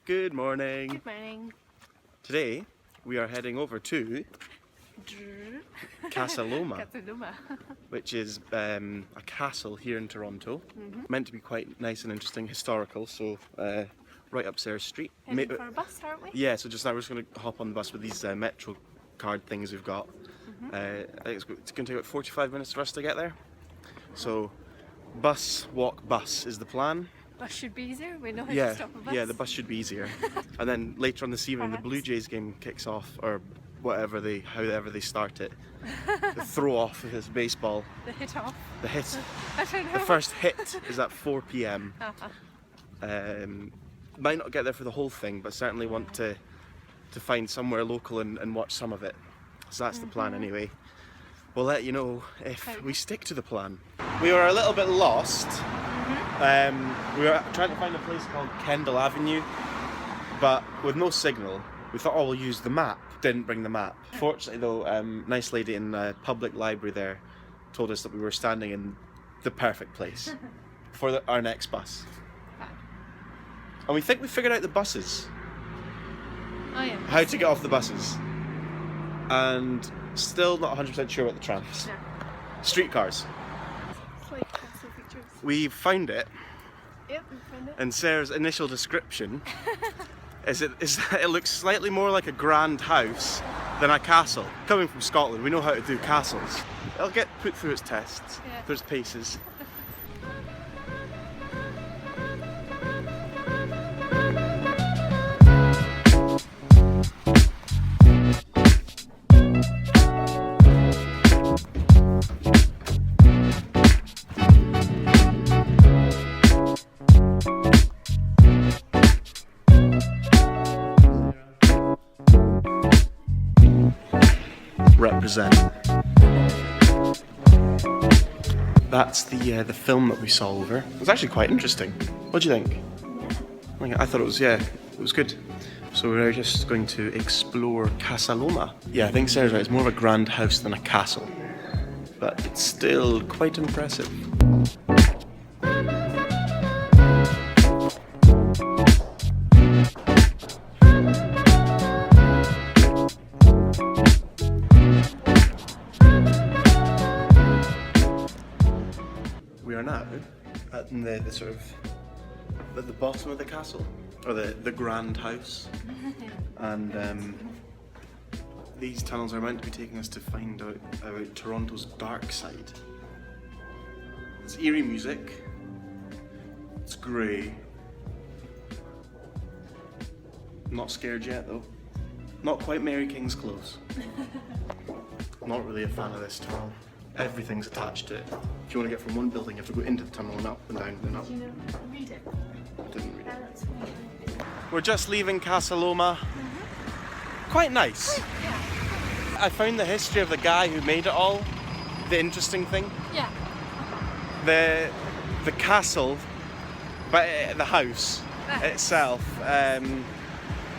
Good morning. Good morning. Today we are heading over to Casaloma, which is a castle here in Toronto. Meant to be quite nice and interesting, historical, so right up Sarah Street. Heading for a bus, aren't we? Yeah, so just now we're just going to hop on the bus with these Metro card things we've got. I think it's going to take about 45 minutes for us to get there. So bus, walk, bus is the plan. Bus should be easier, we know how to stop a bus. Yeah, the bus should be easier. And then later on this evening the Blue Jays game kicks off, or however they start it. The throw off of this baseball. The hit off. The hit. I don't know. The first hit is at 4 p.m. Might not get there for the whole thing, but certainly want to find somewhere local and watch some of it. So that's the plan anyway. We'll let you know if we stick to the plan. We were a little bit lost. We were trying to find a place called Kendall Avenue, but with no signal. We thought, oh, we'll use the map. Didn't bring the map. Fortunately though, nice lady in the public library there told us that we were standing in the perfect place for our next bus. And we think we figured out the buses. Oh yeah. How to get off the buses. And still not 100% sure about the trams. No. Streetcars. It's like castle pictures. We found it. Yep, we found it. And Sarah's initial description is that it looks slightly more like a grand house than a castle. Coming from Scotland, we know how to do castles. It'll get put through its tests, through its paces. Represent. That's the film that we saw over. It was actually quite interesting. What do you think? I thought it was good. So we're just going to explore Casaloma. Yeah, I think Sarah's right. It's more of a grand house than a castle, but it's still quite impressive. We are now at the sort of at the bottom of the castle, or the grand house, and these tunnels are meant to be taking us to find out about Toronto's dark side. It's eerie music. It's grey. Not scared yet though. Not quite Mary King's close. Not really a fan of this tunnel. Everything's attached to it. If you want to get from one building, you have to go into the tunnel and up and down and up. Did you read it? I didn't read it. We're just leaving Casaloma. Quite nice. Yeah. I found the history of the guy who made it all the interesting thing. Yeah. The castle, but the house itself,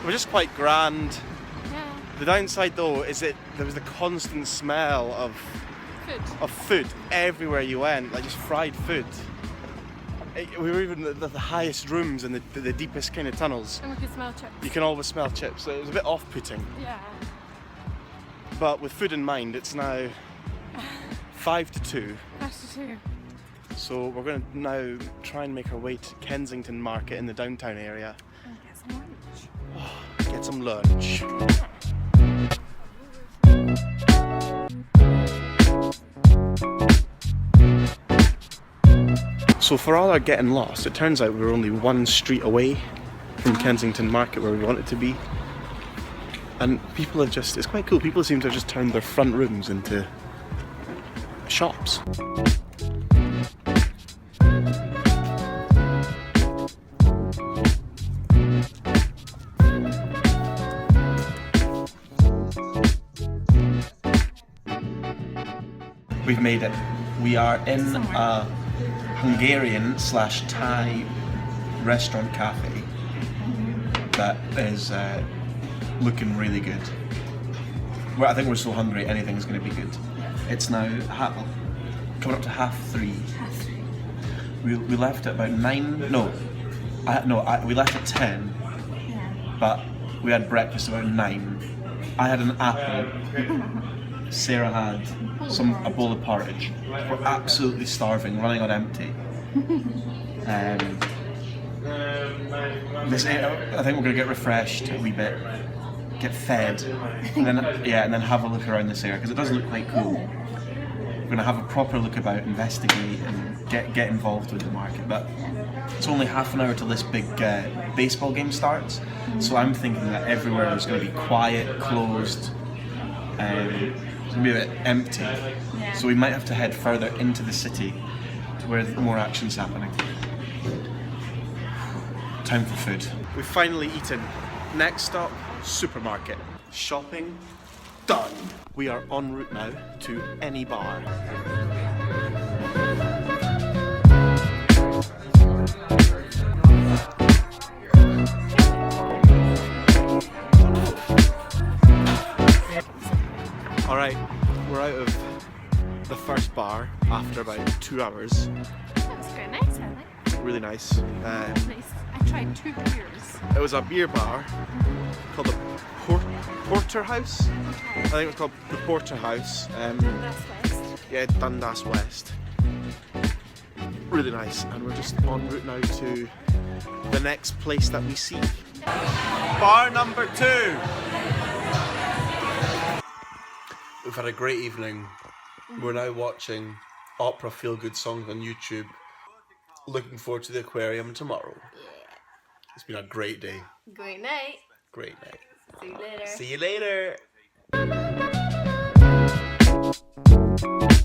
was just quite grand. Yeah. The downside though is that there was the constant smell of food everywhere you went, like just fried food. We were even at the highest rooms in the deepest kind of tunnels. And we could smell chips. You can always smell chips, so it was a bit off-putting. Yeah. But with food in mind, it's now 5 to 2. 5 to 2. So we're going to now try and make our way to Kensington Market in the downtown area. And get some lunch. Oh, get some lunch. So for all our getting lost, it turns out we were only one street away from Kensington Market where we wanted to be. And people have just, it's quite cool, people seem to have just turned their front rooms into shops. We've made it. We are in a Hungarian/Thai restaurant cafe that is looking really good. Well, I think we're so hungry, anything's going to be good. It's now coming up to 3:30. We left at about 9. We left at 10. Yeah. but we had breakfast about 9. I had an apple. Sarah had a bowl of porridge. We're absolutely starving, running on empty. I think we're gonna get refreshed a wee bit, get fed, and then have a look around this area because it does look quite cool. We're gonna have a proper look about, investigate, and get involved with the market. But it's only half an hour till this big baseball game starts, so I'm thinking that everywhere is going to be quiet, closed. It's going to be a bit empty. Yeah. So we might have to head further into the city to where more action's happening. Time for food. We've finally eaten. Next stop, supermarket. Shopping done. We are en route now to any bar. Alright, we're out of the first bar after about 2 hours. That was very nice, I think. Really nice. Nice. I tried 2 beers. It was a beer bar called the Porter House. I think it was called the Porter House. Dundas West. Yeah, Dundas West. Really nice, and we're just en route now to the next place that we see. Bar number 2. We've had a great evening. We're now watching opera feel-good songs on YouTube. Looking forward to the aquarium tomorrow. Yeah. It's been a great day. Great night. Great night. See you later. See you later.